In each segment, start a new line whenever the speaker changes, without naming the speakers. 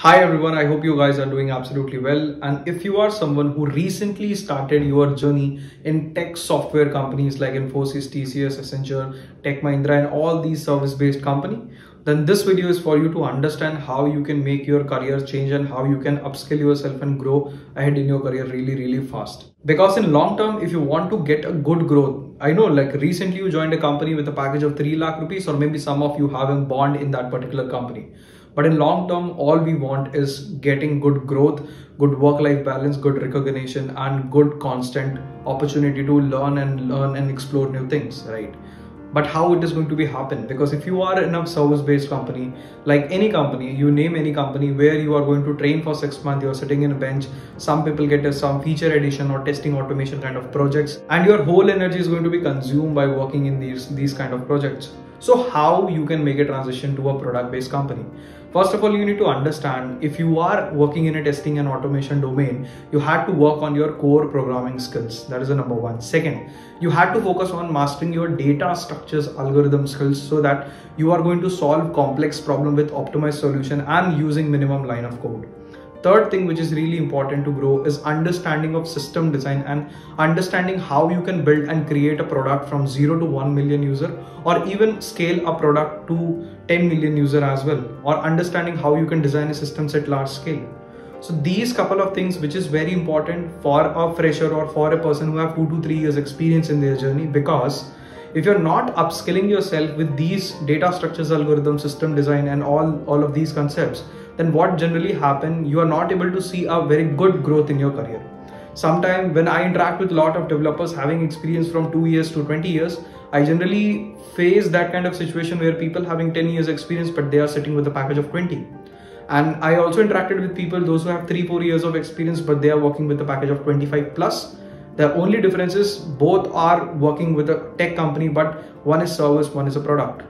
Hi everyone, I hope you guys are doing absolutely well. And if you are someone who recently started your journey in tech software companies like Infosys, TCS, Accenture, Tech Mahindra and all these service-based company, then this video is for you to understand how you can make your career change and how you can upskill yourself and grow ahead in your career really fast. Because in long term, if you want to get a good growth, I know like recently you joined a company with a package of 3 lakh rupees, or maybe some of you have a bond in that particular company. But in long term, all we want is getting good growth, good work-life balance, good recognition, and good constant opportunity to learn and explore new things, right? But how it is going to be happen? Because if you are in a service-based company, like any company, you name any company where you are going to train for 6 months, you're sitting in a bench, some people get some feature addition or testing automation kind of projects, and your whole energy is going to be consumed by working in these kind of projects. So how you can make a transition to a product-based company? First of all, you need to understand if you are working in a testing and automation domain, you had to work on your core programming skills. That is the number one. Second, you had to focus on mastering your data structures, algorithm skills so that you are going to solve complex problem with optimized solution and using minimum line of code. Third thing which is really important to grow is understanding of system design and understanding how you can build and create a product from 0 to 1 million user, or even scale a product to 10 million user as well, or understanding how you can design a system at large scale. So these couple of things which is very important for a fresher or for a person who have 2 to 3 years experience in their journey, because if you're not upskilling yourself with these data structures, algorithm, system design and all of these concepts, then what generally happen, you are not able to see a very good growth in your career. Sometimes when I interact with a lot of developers having experience from 2 years to 20 years, I generally face that kind of situation where people having 10 years experience, but they are sitting with a package of 20. And I also interacted with people, those who have 3-4 years of experience, but they are working with a package of 25 plus. The only difference is both are working with a tech company, but one is service, one is a product.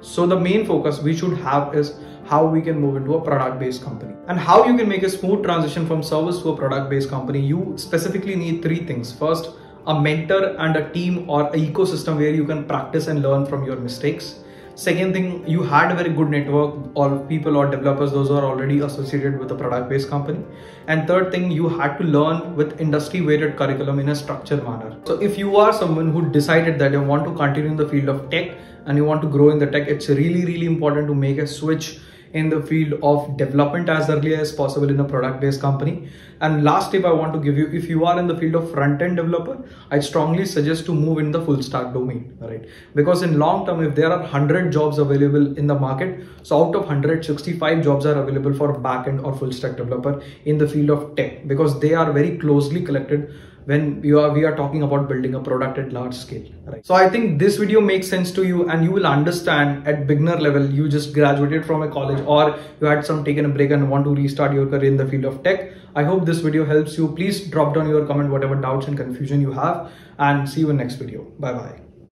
So the main focus we should have is how we can move into a product-based company. And how you can make a smooth transition from service to a product-based company. You specifically need 3 things. First, a mentor and a team or an ecosystem where you can practice and learn from your mistakes. Second thing, you had a very good network or people or developers, those who are already associated with a product-based company. And third thing, you had to learn with industry-weighted curriculum in a structured manner. So if you are someone who decided that you want to continue in the field of tech and you want to grow in the tech, it's really important to make a switch in the field of development as early as possible in a product-based company. And last tip I want to give you, if you are in the field of front-end developer, I strongly suggest to move in the full stack domain, right? Because in long term, if there are 100 jobs available in the market, so out of 100, 65 jobs are available for backend or full stack developer in the field of tech, because they are very closely collected when we are talking about building a product at large scale, right? So I think this video makes sense to you and you will understand at beginner level, you just graduated from a college or you had taken a break and want to restart your career in the field of tech. I hope this video helps you. Please drop down your comment, whatever doubts and confusion you have, and see you in next video. Bye bye.